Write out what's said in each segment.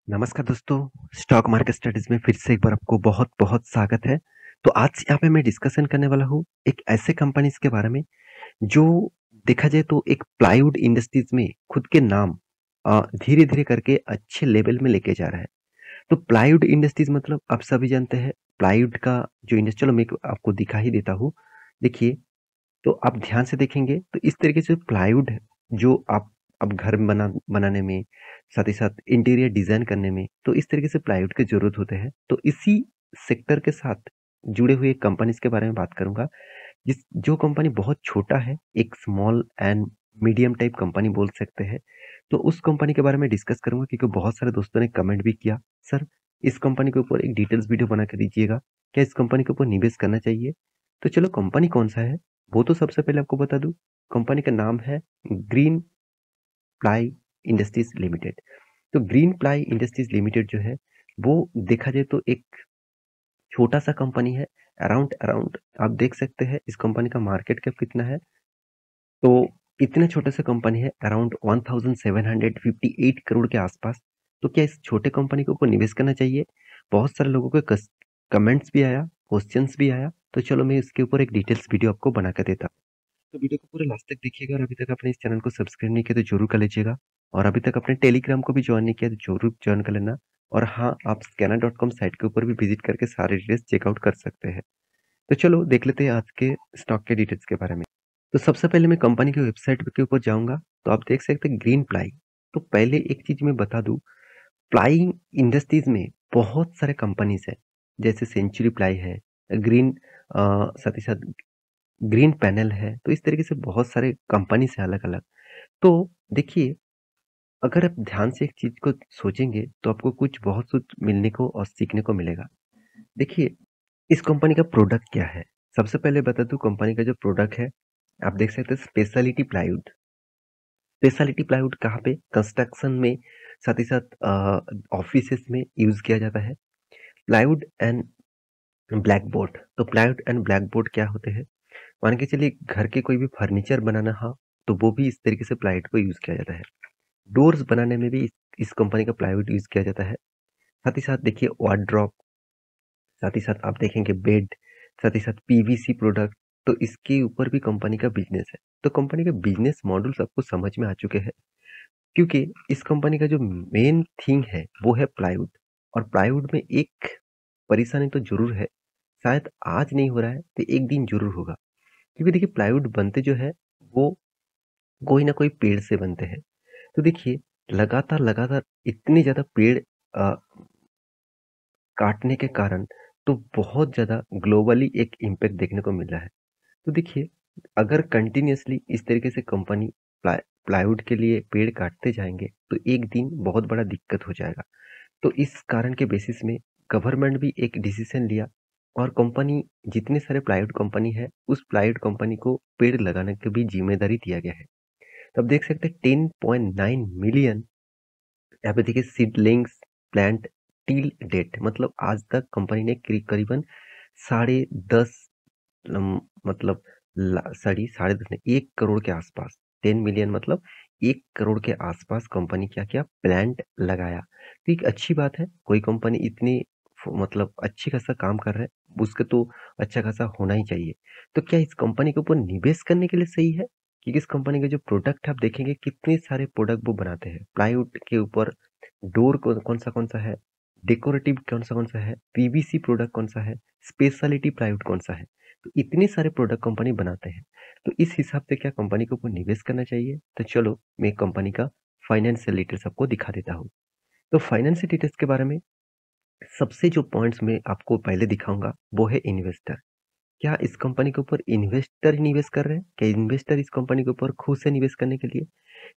नमस्कार दोस्तों, stock market studies में फिर से एक बार आपको बहुत-बहुत स्वागत है। तो आज यहाँ पे मैं डिस्कशन करने वाला हूँ एक ऐसे कंपनीज के बारे में जो देखा जाए तो एक प्लाईवुड इंडस्ट्रीज में खुद के नाम धीरे-धीरे करके अच्छे लेवल में लेके जा रहा है। तो प्लाईवुड इंडस्ट्रीज मतलब आप सभी जानते हैं प्लाईवुड का जो इंडस्ट्री चलो मैं आपको दिखा ही देता हूँ। देखिए, तो आप ध्यान से देखेंगे तो इस तरीके से प्लाईवुड है जो आप अब घर बनाने में साथ ही साथ इंटीरियर डिजाइन करने में तो इस तरीके से प्लाईवुड की जरूरत होते हैं। तो इसी सेक्टर के साथ जुड़े हुए कंपनीज के बारे में बात करूंगा जिस जो कंपनी बहुत छोटा है, एक small and medium type company बोल सकते हैं। तो उस कंपनी के बारे में डिस्कस करूंगा क्योंकि बहुत सारे दोस्तों ने कमेंट भी किया, सर इस कंपनी के ऊपर एक डिटेल्स वीडियो बना के दीजिएगा, क्या इस कंपनी के ऊपर निवेश करना चाहिए। तो चलो कंपनी कौन सा है वो तो सबसे पहले आपको बता दूं। कंपनी का नाम है ग्रीन प्लाई इंडस्ट्रीज लिमिटेड। तो ग्रीन प्लाई इंडस्ट्रीज लिमिटेड जो है वो देखा जाए तो एक छोटा सा कंपनी है। अराउंड अराउंड आप देख सकते हैं इस कंपनी का मार्केट कैप कितना है। तो इतने छोटे से कंपनी है अराउंड 1758 करोड़ के आसपास। तो क्या इस छोटे कंपनी को निवेश करना चाहिए? बहुत सारे लोगों के कमेंट्स भी आया, क्वेश्चंस भी आया। तो चलो मैं इसके ऊपर एक डिटेल्स वीडियो आपको बना के देता हूँ। तो वीडियो को पूरे लास्ट तक देखिएगा और अभी तक आपने इस चैनल को सब्सक्राइब नहीं किया तो जरूर कर लीजिएगा। और अभी तक अपने टेलीग्राम को भी ज्वाइन नहीं किया तो जरूर ज्वाइन कर लेना। और हाँ, आप scanner.com साइट के ऊपर भी विजिट करके सारे डिटेल्स चेकआउट कर सकते हैं। तो चलो देख लेते हैं आज के स्टॉक के डिटेल्स के बारे में। तो सबसे पहले मैं कंपनी की वेबसाइट के ऊपर जाऊंगा। तो आप देख सकते हैं ग्रीन प्लाई। तो पहले एक चीज मैं बता दूं, प्लाई इंडस्ट्रीज में बहुत सारे कंपनीज है, जैसे सेंचुरी प्लाई है, ग्रीन साथ ही साथ ग्रीन पैनल है। तो इस तरीके से बहुत सारे कंपनीज है अलग अलग। तो देखिए, अगर आप ध्यान से एक चीज को सोचेंगे तो आपको कुछ बहुत कुछ मिलने को और सीखने को मिलेगा। देखिए, इस कंपनी का प्रोडक्ट क्या है। सबसे पहले बता दूं कंपनी का जो प्रोडक्ट है, आप देख सकते हैं स्पेशलिटी प्लाईवुड। स्पेशलिटी प्लाईवुड कहाँ पे? कंस्ट्रक्शन में, साथ ही साथ ऑफिसेस में यूज किया जाता है। Plywood and black board. तो प्लाईवुड एंड ब्लैक बोर्ड क्या होते हैं? मान के चलिए घर के कोई भी फर्नीचर बनाना हो तो वो भी इस तरीके से प्लाईवुड को यूज किया जाता है। डोर्स बनाने में भी इस कंपनी का प्लाईवुड यूज किया जाता है। साथ ही साथ देखिए वार्डरोब, साथ ही साथ आप देखेंगे बेड, साथ ही साथ पीवीसी प्रोडक्ट। तो इसके ऊपर भी कंपनी का बिजनेस है। तो कंपनी के बिजनेस मॉडल सबको समझ में आ चुके हैं क्योंकि इस कंपनी का जो मेन थिंग है वो है प्लाईवुड। और प्लाईवुड में एक परेशानी तो जरूर है, शायद आज नहीं हो रहा है तो एक दिन जरूर होगा। क्योंकि देखिए प्लाईवुड बनते जो है वो कोई ना कोई पेड़ से बनते हैं। तो देखिए, लगातार लगातार इतने ज्यादा पेड़ अ, काटने के कारण तो बहुत ज्यादा ग्लोबली एक इम्पैक्ट देखने को मिल रहा है। तो देखिए, अगर कंटिन्यूअसली इस तरीके से कंपनी प्लाईवुड के लिए पेड़ काटते जाएंगे तो एक दिन बहुत बड़ा दिक्कत हो जाएगा। तो इस कारण के बेसिस में गवर्नमेंट भी एक डिसीजन लिया और कंपनी, जितने सारे प्लाईवुड कंपनी है उस प्लाईवुड कंपनी को पेड़ लगाने की भी जिम्मेदारी दिया गया है। तब देख सकते हैं 10.9 मिलियन यहाँ पे देखिए सीडलिंग्स प्लांट टिल डेट। मतलब आज तक कंपनी ने करीबन 10.5 मतलब साढ़े 10 नहीं, 1 करोड़ के आसपास, 10 मिलियन मतलब 1 करोड़ के आसपास कंपनी क्या किया, प्लांट लगाया। तो एक अच्छी बात है, कोई कंपनी इतनी मतलब अच्छी खासा काम कर रहा है उसके तो अच्छा खासा होना ही चाहिए। तो क्या इस कंपनी के ऊपर निवेश करने के लिए सही है? क्योंकि इस कंपनी के जो प्रोडक्ट आप देखेंगे कितने सारे प्रोडक्ट वो बनाते हैं प्लाईवुड के ऊपर। डोर कौन सा है, डेकोरेटिव कौन सा है, पीवीसी प्रोडक्ट कौन सा है, स्पेशलिटी प्लाईवुड कौन सा है। तो इतने सारे प्रोडक्ट कंपनी बनाते हैं। तो इस हिसाब से क्या कंपनी को ऊपर निवेश करना चाहिए? तो चलो मैं कंपनी का फाइनेंशियल डिटेल्स आपको दिखा देता हूँ। तो फाइनेंशियल डिटेल्स के बारे में सबसे जो पॉइंट्स मैं आपको पहले दिखाऊंगा वो है इन्वेस्टर। क्या इस कंपनी के ऊपर इन्वेस्टर ही निवेश कर रहे हैं? क्या इन्वेस्टर इस कंपनी के ऊपर खुद से निवेश करने के लिए?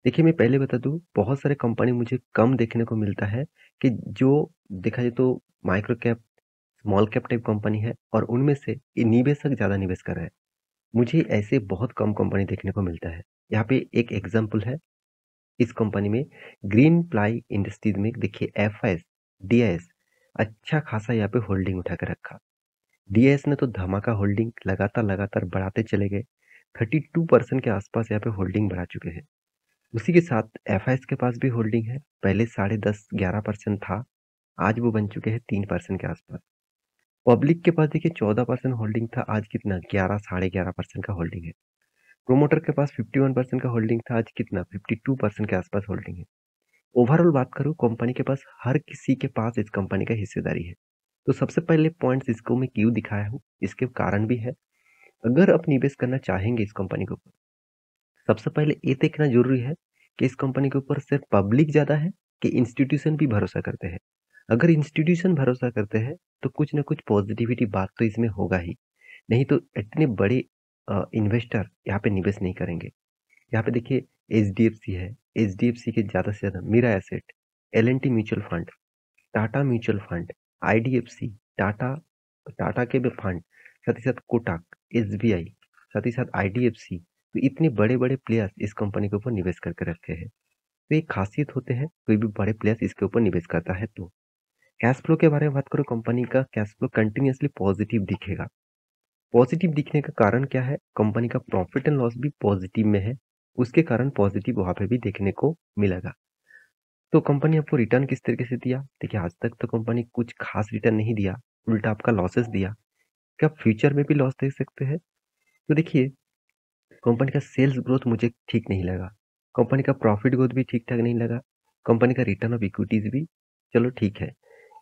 देखिए, मैं पहले बता दूं, बहुत सारे कंपनी मुझे कम देखने को मिलता है कि जो देखा जाए तो micro cap, small cap type company है और उनमें से ये निवेशक ज्यादा निवेश कर रहे हैं। मुझे ऐसे बहुत कम कंपनी देखने को मिलता है। यहाँ पे एक एग्जांपल है इस कंपनी में, ग्रीन प्लाई इंडस्ट्रीज में देखिए एफएस, डीएस अच्छा खासा यहाँ पे होल्डिंग उठा के रखा। डीएस ने तो धमाका होल्डिंग लगातार लगातार बढ़ाते चले गए। 32% के आसपास यहाँ पे होल्डिंग बढ़ा चुके हैं। उसी के साथ एफआईएस के पास भी होल्डिंग है। पहले 10.5-11% था, आज वो बन चुके हैं 3% के आसपास। पब्लिक के पास देखिए 14% होल्डिंग था, आज कितना 11-11.5% का होल्डिंग है। प्रोमोटर के पास 51% का होल्डिंग था, आज कितना 52% के आसपास होल्डिंग है। ओवरऑल बात करूं, कंपनी के पास हर किसी के पास इस कंपनी का हिस्सेदारी है। तो सबसे पहले पॉइंट्स इसको मैं क्यों दिखाया हूँ, इसके कारण भी है। अगर आप निवेश करना चाहेंगे इस कंपनी के ऊपर, सबसे पहले ये देखना जरूरी है कि इस कंपनी के ऊपर सिर्फ पब्लिक ज्यादा है कि इंस्टीट्यूशन भी भरोसा करते हैं। अगर इंस्टीट्यूशन भरोसा करते हैं तो कुछ ना कुछ पॉजिटिविटी बात तो इसमें होगा ही, नहीं तो इतने बड़े इन्वेस्टर यहाँ पे निवेश नहीं करेंगे। यहाँ पे देखिए एचडीएफसी है, एचडीएफसी के ज्यादा से ज्यादा Mirae Asset, L and T mutual fund, Tata mutual fund, IDFC, Tata Tata के भी फंड, साथ ही साथ कोटक, एसबीआई, साथ ही साथ आईडीएफसी, तो इतने बड़े बड़े प्लेयर्स इस कंपनी के ऊपर निवेश करके रखे हैं। तो एक खासियत होते हैं, कोई भी बड़े प्लेयर्स इसके ऊपर निवेश करता है। तो कैश फ्लो के बारे में बात करो, कंपनी का कैश फ्लो कंटिन्यूसली पॉजिटिव दिखेगा। पॉजिटिव दिखने का कारण क्या है, कंपनी का प्रॉफिट एंड लॉस भी पॉजिटिव में है, उसके कारण पॉजिटिव वहां पे भी देखने को मिलेगा। तो कंपनी आपको रिटर्न किस तरीके से दिया, देखिए आज तक तो कंपनी कुछ खास रिटर्न नहीं दिया, उल्टा आपका लॉसेस दिया। क्या फ्यूचर में भी लॉस दे सकते हैं? तो देखिए, कंपनी का सेल्स ग्रोथ मुझे ठीक नहीं लगा, कंपनी का प्रॉफिट ग्रोथ भी ठीक ठाक नहीं लगा, कंपनी का रिटर्न ऑफ इक्विटीज भी चलो ठीक है।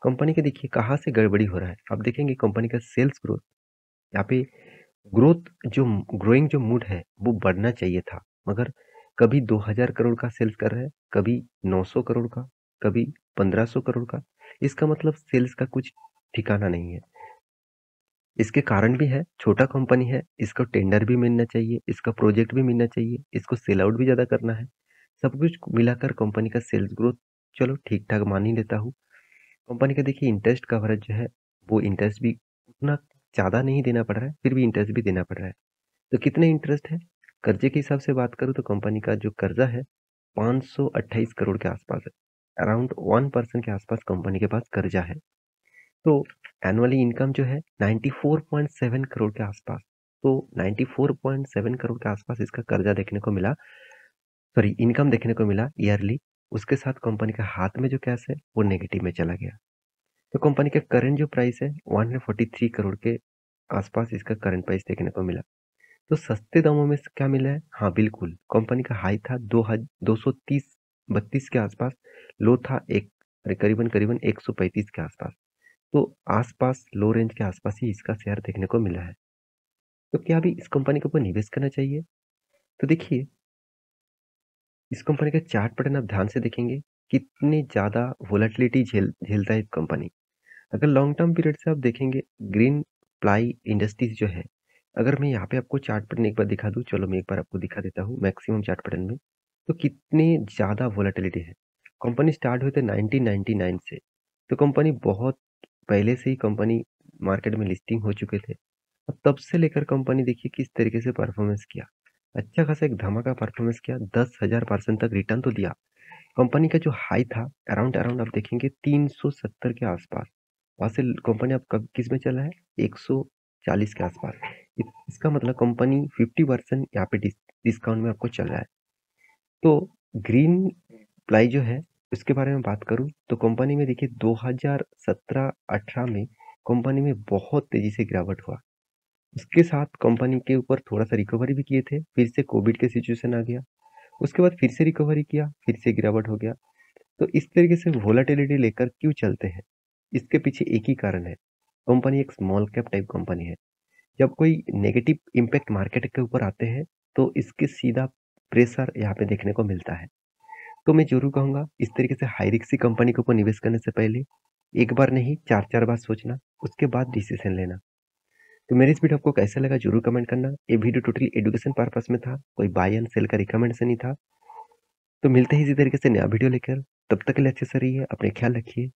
कंपनी के देखिए कहाँ से गड़बड़ी हो रहा है, आप देखेंगे कंपनी का सेल्स ग्रोथ, यहाँ पे ग्रोथ जो ग्रोइंग जो मूड है वो बढ़ना चाहिए था, मगर कभी 2000 करोड़ का सेल्स कर रहा है, कभी 900 करोड़ का, कभी 1500 करोड़ का। इसका मतलब सेल्स का कुछ ठिकाना नहीं है। इसके कारण भी है, छोटा कंपनी है, इसको टेंडर भी मिलना चाहिए, इसका प्रोजेक्ट भी मिलना चाहिए, इसको सेल आउट भी ज्यादा करना है। सब कुछ मिलाकर कंपनी का सेल्स ग्रोथ चलो ठीक ठाक मान ही लेता हूँ। कंपनी का देखिए इंटरेस्ट कवरेज जो है, वो इंटरेस्ट भी उतना ज्यादा नहीं देना पड़ रहा है, फिर भी इंटरेस्ट भी देना पड़ रहा है। तो कितने इंटरेस्ट है, कर्जे के हिसाब से बात करूँ तो कंपनी का जो कर्जा है 528 करोड़ के आसपास है, अराउंड 1% के आसपास कंपनी के पास कर्जा है। तो एनुअली इनकम जो है 94.7 करोड़ के आसपास, तो 94.7 करोड़ के आसपास इसका कर्जा देखने को मिला, सॉरी इनकम देखने को मिला ईयरली। उसके साथ कंपनी का हाथ में जो कैश है वो नेगेटिव में चला गया। तो कंपनी का करंट जो प्राइस है 143 करोड़ के आसपास इसका करंट प्राइस देखने को मिला। तो सस्ते दामों में क्या मिला है, हाँ बिल्कुल, कंपनी का हाई था 230-32 के आसपास, लो था एक करीबन करीबन 135 के आसपास। तो आसपास लो रेंज के आसपास ही इसका शेयर देखने को मिला है। तो क्या अभी इस कंपनी के ऊपर निवेश करना चाहिए? तो देखिए, इस कंपनी का चार्ट पैटर्न आप ध्यान से देखेंगे, कितनी ज्यादा वोलेटिलिटी झेलता है कंपनी। अगर लॉन्ग टर्म पीरियड से आप देखेंगे, ग्रीन प्लाई इंडस्ट्रीज जो है, अगर मैं यहाँ पे आपको चार्ट पैटर्न एक बार दिखा दूं, चलो मैं एक बार आपको दिखा देता हूँ मैक्सिमम चार्ट पैटर्न में, तो कितनी ज्यादा वोलेटिलिटी है। कंपनी स्टार्ट हुई थी 1999 से, तो कंपनी बहुत पहले से ही कंपनी मार्केट में लिस्टिंग हो चुके थे। अब तब से लेकर कंपनी देखिए किस तरीके से परफॉर्मेंस किया, अच्छा खासा एक धमाका परफॉर्मेंस किया, 10,000% तक रिटर्न तो दिया। कंपनी का जो हाई था अराउंड अराउंड आप देखेंगे 370 के आसपास, वहां से कंपनी अब कब किस में चला है 140 के आसपास। इसका मतलब कंपनी 50% यहाँ पे डिस्काउंट में आपको चल रहा है। तो ग्रीन प्लाई जो है उसके बारे में बात करूं तो कंपनी में देखिए 2017-18 में कंपनी में बहुत तेजी से गिरावट हुआ। उसके साथ कंपनी के ऊपर थोड़ा सा रिकवरी भी किए थे, फिर से कोविड के सिचुएशन आ गया, उसके बाद फिर से रिकवरी किया, फिर से गिरावट हो गया। तो इस तरीके से वोलाटिलिटी लेकर क्यों चलते हैं, इसके पीछे एक ही कारण है, कंपनी एक स्मॉल कैप टाइप कंपनी है। जब कोई नेगेटिव इम्पैक्ट मार्केट के ऊपर आते हैं तो इसके सीधा प्रेशर यहाँ पे देखने को मिलता है। तो मैं जरूर कहूंगा इस तरीके से हाई रिस्क कंपनी के ऊपर निवेश करने से पहले एक बार नहीं 4-4 बार सोचना, उसके बाद डिसीजन लेना। तो मेरे इस वीडियो आपको कैसा लगा जरूर कमेंट करना। ये वीडियो टोटली एजुकेशन पर्पस में था, कोई बाय एंड सेल का रिकमेंडेशन नहीं था। तो मिलते हैं इसी तरीके से नया वीडियो लेकर, तब तक के लिए अच्छे से रहिए, अपने ख्याल रखिए।